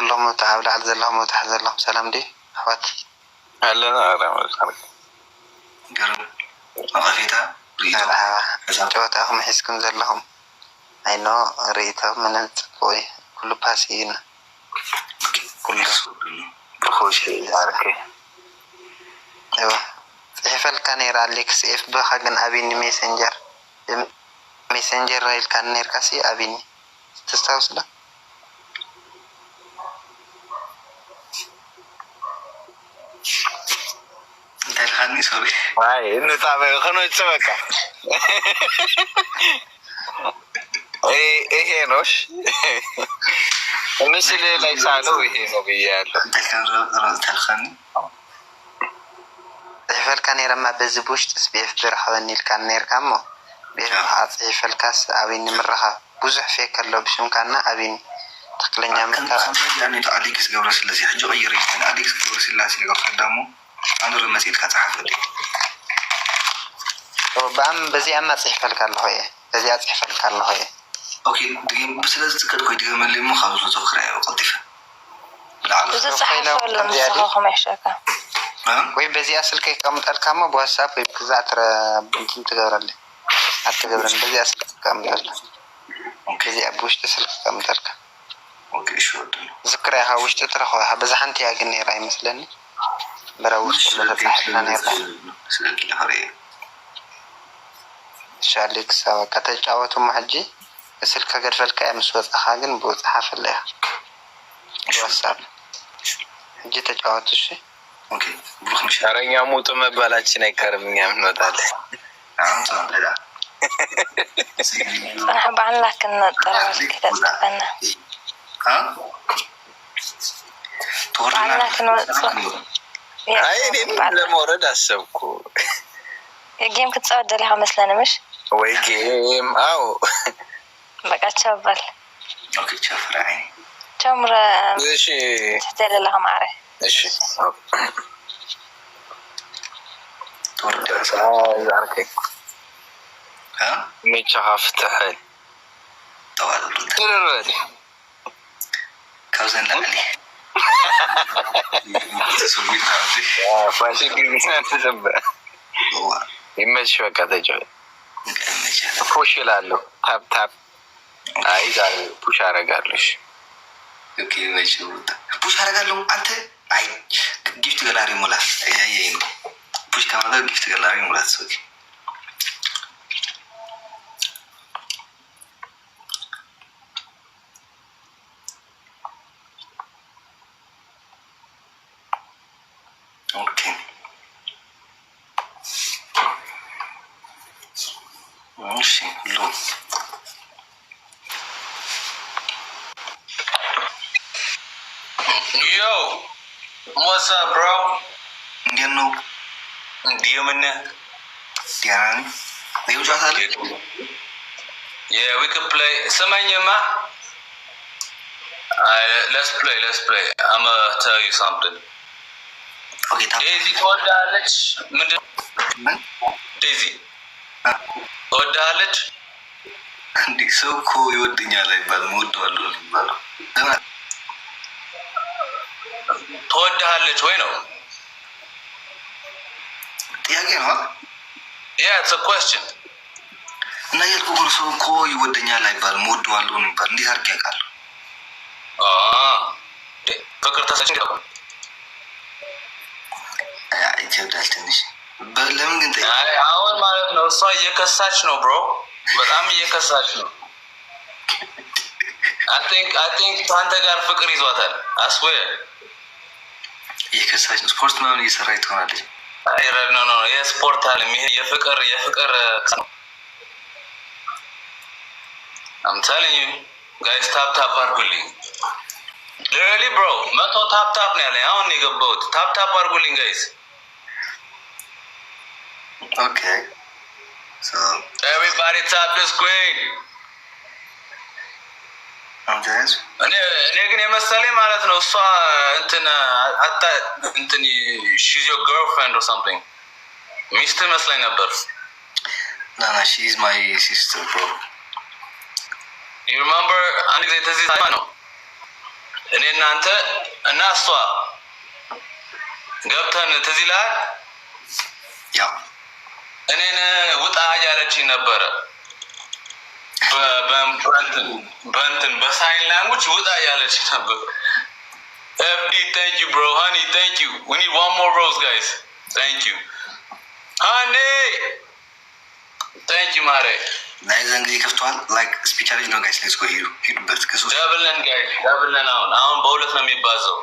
كلهم تعال على زلهم وتحت زلهم سلام دي أخوات هلا أنا قرب أغفيتها جوات أخو محسكن زلهم أينو ريتها من التقوي كله باسين كله بخوش عاركي أيوة صحيفة كان يرالك سيف بخاقن أبيني ميسنجر رايل كان نيركاسي أبيني تستوصل ده انت الخاني سوري هاي انه طابع خنو يتسبكا ايه نوش الناس اللي لا يسالوا ايه نو بيالو انت كان رأيت الخاني صحيفة كان يرمى بزبوش تسبيف برحواني الكان نير كامو بيرحا صحيفة الكاس أبيني مرها بوزح فيك اللو بشم كان أبيني تقلنيا مكا يعني أليكس قبرس اللذي حجو غيري أليكس قبرس اللذي قدامه أنا رمسيل كاتحفظ لي بأم بزي أما صحيفة الكالله هي بزي صحيفة الكالله هي أوكي دقيقة بس لازم تذكر كوي دقيقة من اللي مو خالص وتذكرها وقلتفة لا على بس صحيفة ولا مصحوخة محشاكا وي بزي أصل كي كامت الكامة بواساب وي بكزا ترى بنتم تقبر اللي أتقبرن بزي أصل كامت الكامة بزي أبوش تسل كامت الكامة اوكي شو ذكرها وش تترخوها بزحنتي أجني رأي مثلني بروش ولا تزحنا نيرا سلك الحرية شالك سوا كتجاوتو محجي سلك قد فلك مسوات أخاقن بوت حافل لها الواتساب حجي تجاوتو شي اوكي بروح مش أرني أموت ما بلاتش نكرم يامنو دالي نعم صح لا أنا حب عنك إن الدرس كده استفدنا ها عنك إنه هاي دي لما ورد أسبكو الجيم كنت سويت دليها مثلنا مش وي جيم أو بقى تشبل اوكي تشوف عيني تمر شيء تحتاج لها معرفة إيش تورد عاركي ها ميتش هافتحل طوال كوزن لعلي تسوي تعرفي فاشي كذا تسبح هو يمشي وقت جوي ماشي بوش يلالو تاب عايز على بوش አረጋለሽ اوكي ماشي بوش አረጋለሁ አንተ አይ ጊፍት ገላሪ ሙላ ያየኝ ነው ፑሽ ከማለት ጊፍት ገላሪ ሙላት ሶኪ ኦኬ እሺ ሎ Yo, what's up, bro? You know, Diamond. Diana, you just had it. Yeah, we could play. Samanyama. Let's play. I'ma tell you something. Okay, Daisy, what knowledge? Daisy. What knowledge? እንዲህ ሰው እኮ ይወደኛል አይባልም፣ እወደዋለሁ ነው የሚባለው። ትወድሃለች ወይ ነው ጥያቄ ነው። Yeah, it's a question. እና ያልኩህ እኮ ሰው እኮ ይወደኛል አይባልም፣ እወደዋለሁ ነው የሚባለው። እንዴት አድርጌ አውቃለሁ? ፍቅር ተሰጭኝ ነው። ይከብዳል ትንሽ። ለምን ግን አሁን ማለት ነው እሷ እየከሳች ነው ብሮ፣ በጣም እየከሳች ነው። I think ታንተ ጋር ፍቅር ይዟታል። አስዌር እየከሳች ነው። ስፖርት ምናምን እየሰራች ትሆናለች። አይ ነው የስፖርት አለ ይሄ የፍቅር ነው። I'm telling you guys, tap አድርጉልኝ። Literally bro, መቶ ታፕ ነው ያለኝ። አሁን ነው የገባሁት። ታፕ አድርጉልኝ guys. Okay. So everybody tap the screen. እኔ ግን የመሰለኝ ማለት ነው እሷ እንትን she's your girlfriend or something ሚስት መስለኝ ነበር። No, she's my sister, bro. You remember አንድ ጊዜ ተዚህ ነው እኔ እናንተ እና እሷ ገብተን ትዝ ይልሃል? ያው እኔን ውጣ እያለችኝ ነበረ። በእንትን በሳይን ላንጉጅ ውጣ እያለችኝ ነበር። FD, thank you, bro. Honey, thank you. We need one more rose, guys. Thank you. Honey! Thank you, Mare. ናይዘን ጊዜ ከፍተዋል። ላይክ ስፒች ቻሌንጅ ነው ጋይስ። ሌትስ ጎ ሂዱ ሂዱበት። ደብልን ጋይስ፣ ደብልን አሁን በሁለት ነው የሚባዘው።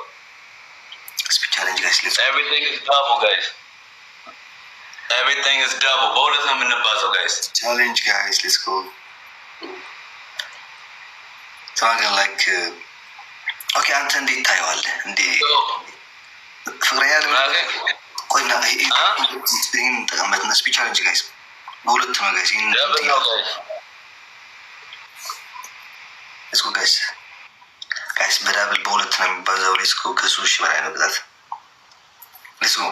ስፒች ቻሌንጅ ጋይስ ሌትስ everything is double guys. Everything is double. በሁለት ነው የምንባዘው ጋይስ። ቻሌንጅ ጋይስ ሌትስ ጎ ታጋን ላይክ ኦኬ። አንተ እንዴት ታየዋለህ? እንዴ ፍቅረኛ ቆይና ይሄን ተቀመጥና ስፒች ቻሌንጅ ጋይስ በሁለት ነው ጋይስ። ይሄን ሌትስ ጎ ጋይስ ጋይስ በዳብል በሁለት ነው የሚባዛው። ሌትስ ጎ ከ3 ሺህ በላይ ነው ብዛት። ሌትስ ጎ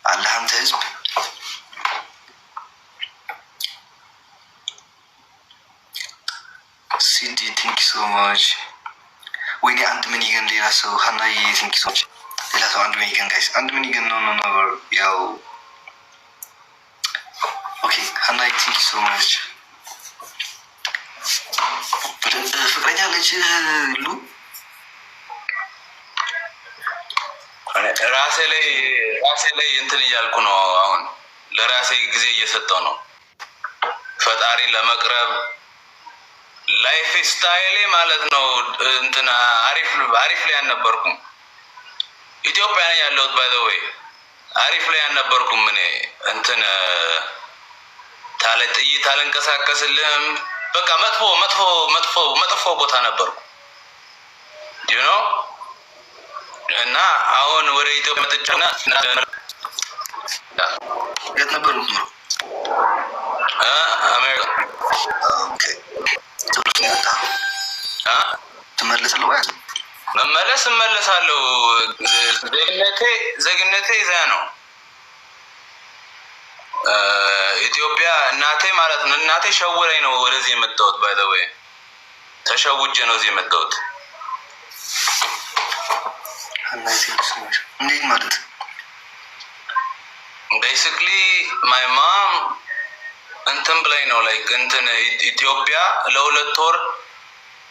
አላህ አንተ ህዝብ ሲዲ ቲንክ ሶ ማች። ወይኔ አንድ ምን ይገን ሌላ ሰው ሀናዬ ቲንክ ሶ ማች። ሌላ ሰው አንድ ምን ይገን ጋይስ አንድ ምን ይገን ነው ነበር ያው ኦኬ ሀናዬ ቲንክ ሶ ማች። ፍቅረኛ ልጅ ሉ ራሴ ላይ እንትን እያልኩ ነው። አሁን ለራሴ ጊዜ እየሰጠው ነው ፈጣሪን ለመቅረብ። ላይፍ ስታይሌ ማለት ነው እንትን አሪፍ ላይ አልነበርኩም። ኢትዮጵያ ነኝ ያለሁት ባይ ዘ ወይ አሪፍ ላይ አልነበርኩም። እኔ እንትን ታለ ጥይት አልንቀሳቀስልም። በቃ መጥፎ ቦታ ነበርኩ you know። እና አሁን ወደ ኢትዮጵያ መጥቻና የት ነበር ነው አሜሪካ። ኦኬ ትመለሳለህ ወይ? እመለሳለሁ። ዜግነቴ እዛ ነው ኢትዮጵያ። እናቴ ማለት ነው እናቴ ሸውረኝ ነው ወደዚህ የመጣሁት። ባይ ዘ ወይ ተሸውጄ ነው እዚህ የመጣሁት። እንዴት ማለት ቤሲክሊ ማይ ማም እንትን ብላኝ ነው ላይክ እንትን ኢትዮጵያ ለ2 ወር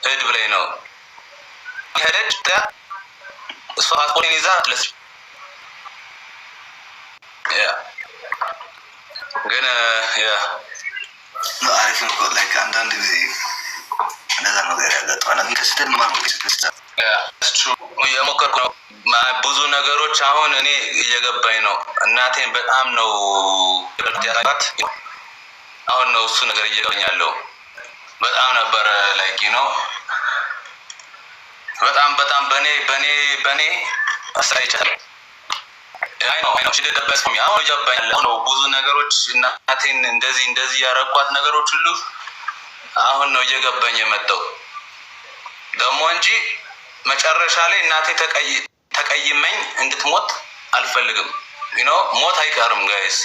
ሄድ ብላኝ ነው ሄደች። እሷ ፓስፖርት ይዛ ግን አሪፍ ነው ላይክ አንዳንድ ጊዜ እንደዛ ነገር ያጋጥማል። ግን ከስተን ማርክ የሞከርኩ ነው ብዙ ነገሮች። አሁን እኔ እየገባኝ ነው እናቴን በጣም ነው ያላት። አሁን ነው እሱ ነገር እየገባኝ ያለው። በጣም ነበር ላይክ ነው በጣም በኔ አሳይቻለሁ። አይ ነው ሲደደበስም አሁን እየገባኝ ነው ብዙ ነገሮች። እናቴን እንደዚህ ያረኳት ነገሮች ሁሉ አሁን ነው እየገባኝ የመጣው ደግሞ እንጂ መጨረሻ ላይ እናቴ ተቀይመኝ እንድትሞት አልፈልግም። you know ሞት አይቀርም ጋይስ፣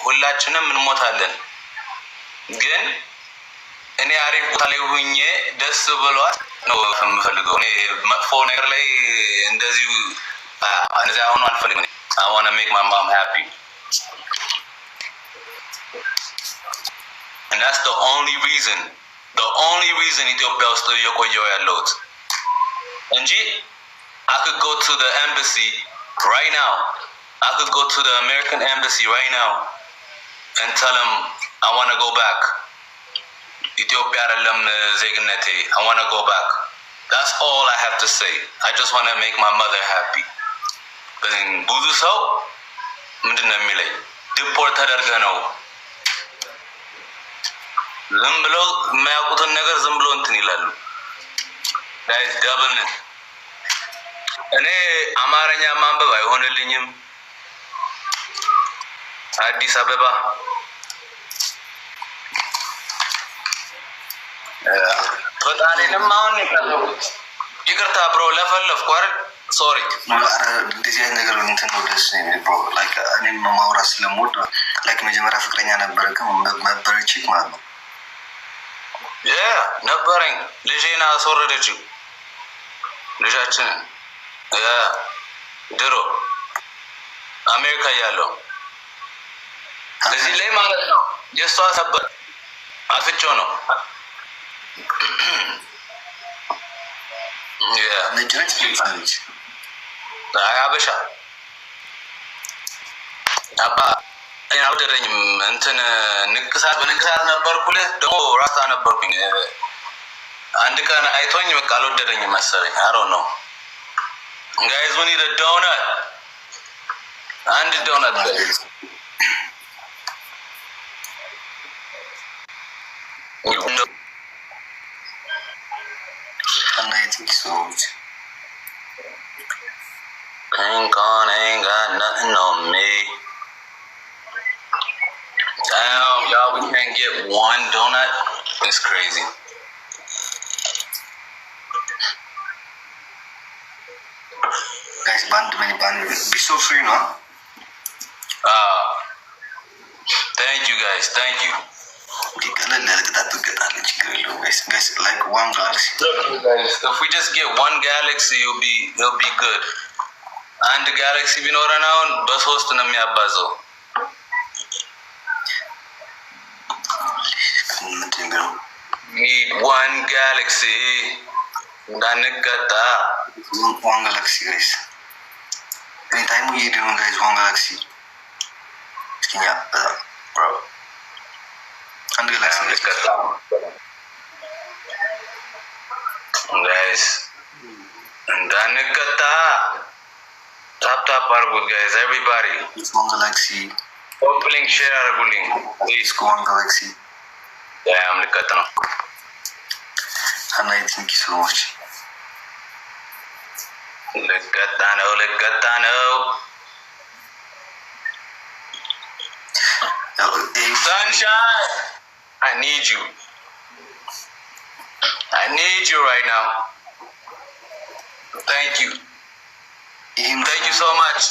ሁላችንም እንሞታለን። ግን እኔ አሪፍ ቦታ ላይ ሆኜ ደስ ብሏት ነው የምፈልገው። እኔ መጥፎ ነገር ላይ እንደዚህ አሁን አልፈልግም። I want to make my mom happy and that's the only reason ኢትዮጵያ ውስጥ እየቆየሁ ያለሁት እንጂ I could go to the embassy right now. I could go to the American embassy right now and tell them I want to go back. Ethiopia አይደለም ዜግነቴ. I want to go back. That's all I have to say. I just want to make my mother happy. ብዙ ሰው ምንድን ነው የሚለኝ ዲፖርት ተደርገህ ነው ዝም ብሎ የማያውቁትን ነገር ዝም ብሎ እንትን ይላሉ። ጋይስ ደብል ነን። እኔ አማርኛ ማንበብ አይሆንልኝም። አዲስ አበባ ፈጣሪንም አሁን ይቅርታ ብሮ ለፈለፍኩ አይደል? ሶሪ እንደዚህ አይነት ነገር እንትን ነው ደስ የሚል ብሮ ላይክ እኔም ማውራት ስለምወድ ላይክ መጀመሪያ ፍቅረኛ ነበረ ግን ቺክ ማለት ነው ነበረኝ። ልጄን አስወረደችው። ልጃችንን ድሮ አሜሪካ እያለሁ እዚህ ላይ ማለት ነው። የእሷ ነበር አፍቼው ነው። አበሻ አባ አልወደደኝም። እንትን በንቅሳት ነበርኩልህ ደግሞ ራስታ ነበርኩኝ። አንድ ቀን አይቶኝ በቃ አልወደደኝም መሰለኝ። አሮ ነው ጋይዝ ምን ይደዳውና አንድ ዶናት ain't got nothing on me. Damn, y'all, we can't get one donut. It's crazy. Guys, band be so free, no? Thank you, guys. Thank you. Guys, like one galaxy. Look, guys, if we just get one galaxy, it'll be good. And galaxy ቢኖረን አሁን በሶስት ነው የሚያባዘው። Need one galaxy. እንዳንቀጣ one galaxy, guys. Anytime we do, guys, one galaxy. Yeah, bro. And galaxy, guys. እንዳንቀጣ tap አድርጉት guys, everybody. It's one galaxy. Opening share አድርጉልኝ please. Go one galaxy. Yeah, ልቀጣ ነው። And I thank you so much. ልቀጣ ነው። Sunshine, I need you. I need you right now. Thank you. Thank you so much.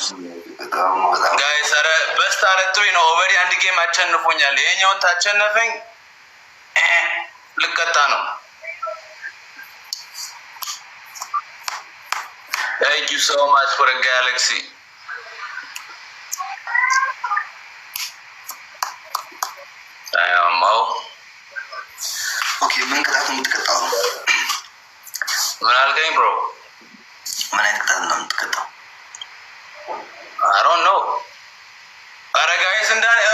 Guys, best out of 3 ነው already አንድ ጌም አቸንፎኛል። ይሄኛውን ታቸነፈኝ ልቀጣ ነው። Thank you so much for the galaxy. Okay, ምን ቅጣት ነው የምትቀጣው? ምን አልከኝ ብሮ? ምን አይነት ቅጣት ነው የምትቀጣው? I don't know. ኧረ ጋይስ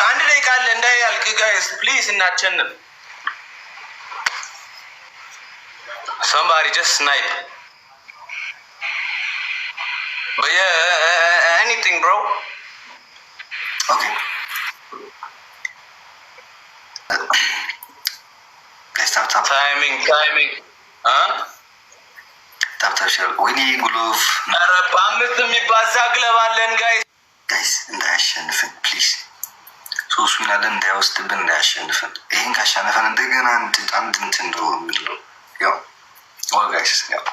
አንድ ደቂቃ አለ እንዳያልቅ ጋይስ ፕሊዝ እናቸንፍ። Somebody just snipe. But yeah, anything bro. Okay. Guys, tap. Timing. Tap, sure. We need glove. ኧረ በአምስት የሚባዛ ግለብ አለን ጋይስ። ጋይስ እንዳያሸንፍን ፕሊዝ። ሶስት ዊናለን እንዳይወስድብን እንዳያሸንፍን። ይህን ካሸነፈን እንደገና አንድ እንትን ነው የምንለው። ያው ጋይስ ያው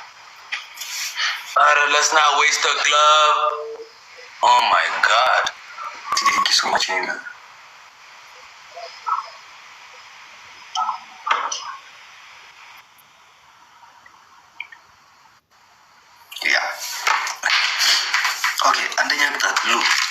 let's not waste the glove. Oh my god. Thank you so much, Nina. Yeah. Okay, andanya kita look.